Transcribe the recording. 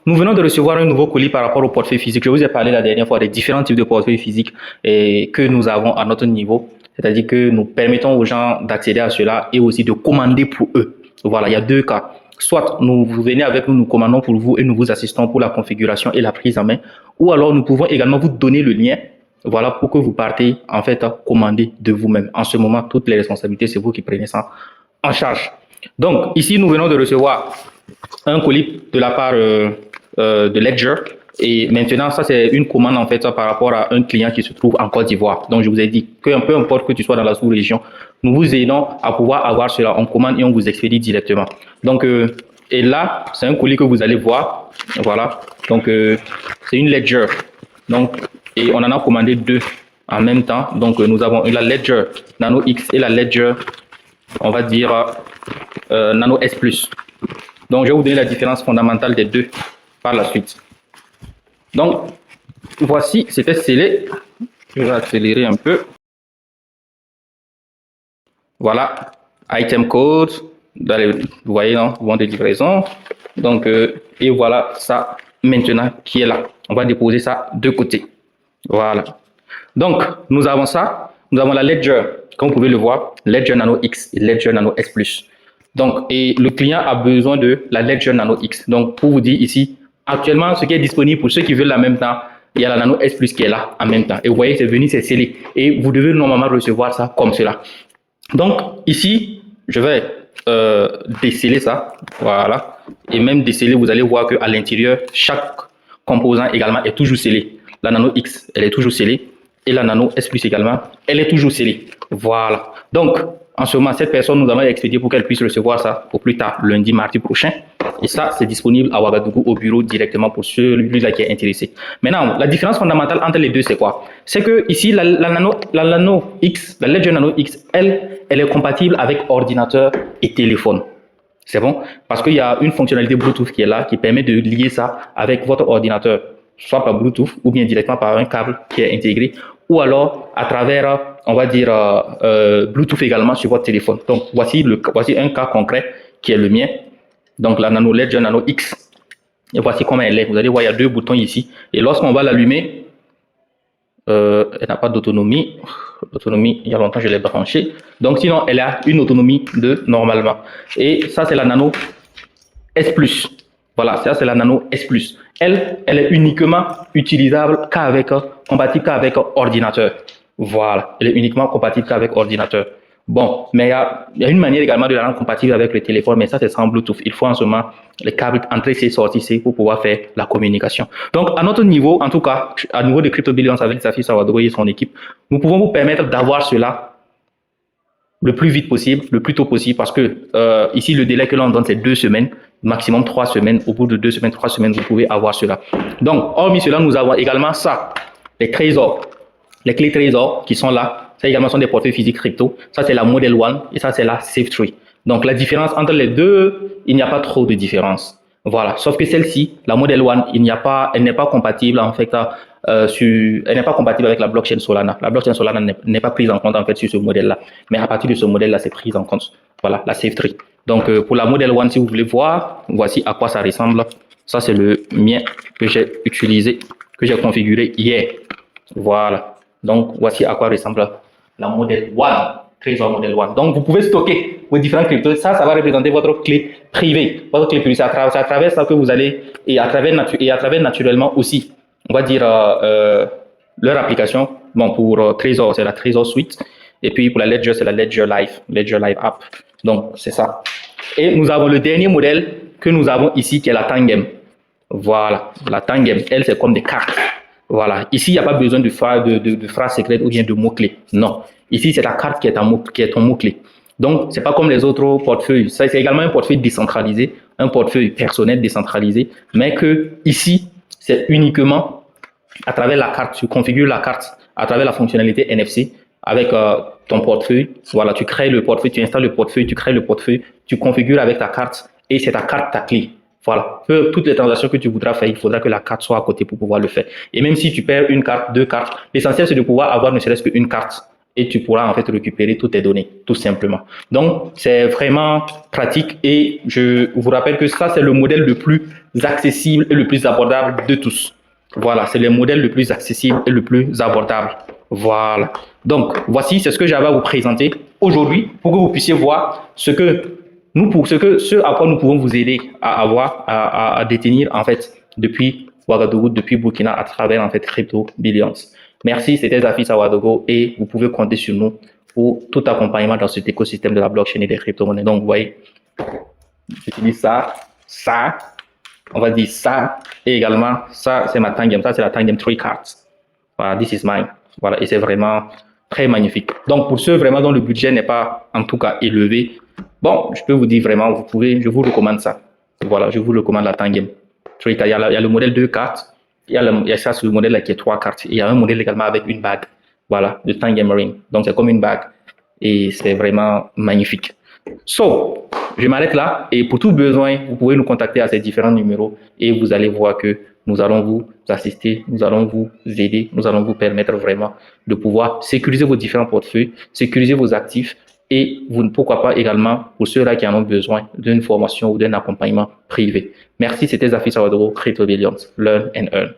nous venons de recevoir un nouveau colis par rapport au portefeuille physique. Je vous ai parlé la dernière fois des différents types de portefeuilles physiques que nous avons à notre niveau. C'est-à-dire que nous permettons aux gens d'accéder à cela et aussi de commander pour eux. Voilà, il y a deux cas. Soit vous venez avec nous, nous commandons pour vous et nous vous assistons pour la configuration et la prise en main. Ou alors nous pouvons également vous donner le lien, voilà, pour que vous partez en fait à commander de vous-même. En ce moment, toutes les responsabilités, c'est vous qui prenez ça en charge. Donc ici, nous venons de recevoir un colis de la part de Ledger. Et maintenant, ça, c'est une commande en fait par rapport à un client qui se trouve en Côte d'Ivoire. Donc, je vous ai dit que peu importe que tu sois dans la sous-région, nous vous aidons à pouvoir avoir cela en commande et on vous expédie directement. Donc, et là, c'est un colis que vous allez voir. Voilà. Donc, c'est une Ledger. Donc, et on en a commandé deux en même temps. Donc, nous avons la Ledger Nano X et la Ledger, on va dire, Nano S+. Donc, je vais vous donner la différence fondamentale des deux par la suite. Donc, voici, c'était scellé. Je vais accélérer un peu. Voilà, item code. Vous voyez, non, bon de livraison. Donc, et voilà ça maintenant qui est là. On va déposer ça de côté. Voilà. Donc, nous avons ça. Nous avons la Ledger, comme vous pouvez le voir, Ledger Nano X et Ledger Nano S+. Donc, et le client a besoin de la Ledger Nano X. Donc, pour vous dire ici, actuellement, ce qui est disponible pour ceux qui veulent la même temps, il y a la Nano S+ qui est là en même temps. Et vous voyez, c'est venu, c'est scellé. Et vous devez normalement recevoir ça comme cela. Donc, ici, je vais déceler ça. Voilà. Et même déceler, vous allez voir qu'à l'intérieur, chaque composant également est toujours scellé. La Nano X, elle est toujours scellée. Et la Nano S+ également, elle est toujours scellée. Voilà. Donc, en ce moment, cette personne, nous allons expédier pour qu'elle puisse recevoir ça au plus tard, lundi, mardi prochain. Et ça, c'est disponible à Ouagadougou au bureau directement pour celui-là qui est intéressé. Maintenant, la différence fondamentale entre les deux, c'est quoi? C'est que ici, la Nano X, la Ledger Nano X, elle est compatible avec ordinateur et téléphone. C'est bon? Parce qu'il y a une fonctionnalité Bluetooth qui est là, qui permet de lier ça avec votre ordinateur, soit par Bluetooth ou bien directement par un câble qui est intégré, ou alors à travers, on va dire, Bluetooth également sur votre téléphone. Donc, voici un cas concret qui est le mien. Donc, la Nano Ledger Nano X. Et voici comment elle est. Vous allez voir, il y a deux boutons ici. Et lorsqu'on va l'allumer, elle n'a pas d'autonomie. L'autonomie, il y a longtemps, je l'ai branchée. Donc, sinon, elle a une autonomie de normalement. Et ça, c'est la Nano S+. Voilà, ça, c'est la Nano S+. Elle est uniquement utilisable compatible qu'avec ordinateur. Voilà, elle est uniquement compatible qu'avec ordinateur. Bon, mais il y a une manière également de la rendre compatible avec le téléphone, mais ça, c'est sans Bluetooth. Il faut en ce moment les câbles entrée-C, sortie-C pour pouvoir faire la communication. Donc, à notre niveau, en tout cas, à niveau de Crypto Billions avec Safi Sawadogo et son équipe, nous pouvons vous permettre d'avoir cela le plus vite possible, le plus tôt possible, parce que ici, le délai que l'on donne, c'est 2 semaines, maximum 3 semaines. Au bout de 2 semaines, 3 semaines, vous pouvez avoir cela. Donc, hormis cela, nous avons également ça, les trésors, les clés trésors qui sont là. Ça également sont des portefeuilles physiques crypto. Ça, c'est la Model One et ça, c'est la Safe3. Donc, la différence entre les deux, il n'y a pas trop de différence. Voilà. Sauf que celle-ci, la Model One, elle n'est pas compatible, en fait, elle n'est pas compatible avec la blockchain Solana. La blockchain Solana n'est pas prise en compte, en fait, sur ce modèle-là. Mais à partir de ce modèle-là, c'est prise en compte. Voilà, la Safe3. Donc, pour la Model One, si vous voulez voir, voici à quoi ça ressemble. Ça, c'est le mien que j'ai utilisé, que j'ai configuré hier. Voilà. Donc, voici à quoi ressemble la Model One, Trésor Model One. Donc, vous pouvez stocker vos différents cryptos. Ça va représenter votre clé privée, votre clé privée. C'est à travers ça que vous allez, et à travers naturellement aussi, on va dire, leur application. Bon, pour Trésor, c'est la Trésor Suite. Et puis, pour la Ledger, c'est la Ledger Live App. Donc, c'est ça. Et nous avons le dernier modèle que nous avons ici, qui est la Tangem. Voilà, la Tangem. Elle, c'est comme des cartes. Voilà. Ici, il n'y a pas besoin de phrases secrètes ou bien de mots-clés. Non. Ici, c'est la carte qui est ton mot-clé. Donc, c'est pas comme les autres portefeuilles. Ça, c'est également un portefeuille décentralisé, un portefeuille personnel décentralisé, mais que ici, c'est uniquement à travers la carte. Tu configures la carte à travers la fonctionnalité NFC avec ton portefeuille. Voilà, tu crées le portefeuille, tu installes le portefeuille, tu crées le portefeuille, tu configures avec ta carte et c'est ta carte, ta clé. Voilà, toutes les transactions que tu voudras faire, il faudra que la carte soit à côté pour pouvoir le faire. Et même si tu perds une carte, deux cartes, l'essentiel c'est de pouvoir avoir ne serait-ce qu'une carte et tu pourras en fait récupérer toutes tes données, tout simplement. Donc, c'est vraiment pratique et je vous rappelle que ça, c'est le modèle le plus accessible et le plus abordable de tous. Voilà, c'est le modèle le plus accessible et le plus abordable. Voilà. Donc, voici, c'est ce que j'avais à vous présenter aujourd'hui pour que vous puissiez voir ce à quoi nous pouvons vous aider à avoir, à détenir, en fait, depuis Ouagadougou, depuis Burkina, à travers, en fait, Crypto Billions. Merci, c'était Zafis Ouagadougou et vous pouvez compter sur nous pour tout accompagnement dans cet écosystème de la blockchain et des crypto-monnaies. Donc, vous voyez, j'utilise ça, on va dire ça, et également, ça, c'est ma Tangem, ça, c'est la Tangem 3 cards. Voilà, this is mine. Voilà, et c'est vraiment très magnifique. Donc, pour ceux vraiment dont le budget n'est pas, en tout cas, élevé, bon, je peux vous dire vraiment, je vous recommande ça. Voilà, je vous recommande la Tangem 3 cards. Il y a le modèle 2 cartes, il y a ça, c'est le modèle là qui est 3 cartes. Il y a un modèle également avec une bague. Voilà, de Tangem Ring. Donc, c'est comme une bague. Et c'est vraiment magnifique. So, je m'arrête là et pour tout besoin, vous pouvez nous contacter à ces différents numéros et vous allez voir que nous allons vous assister, nous allons vous aider, nous allons vous permettre vraiment de pouvoir sécuriser vos différents portefeuilles, sécuriser vos actifs et pourquoi pas également pour ceux-là qui en ont besoin d'une formation ou d'un accompagnement privé. Merci, c'était Zafis Ouagadougou, Crypto Billions, Learn and Earn.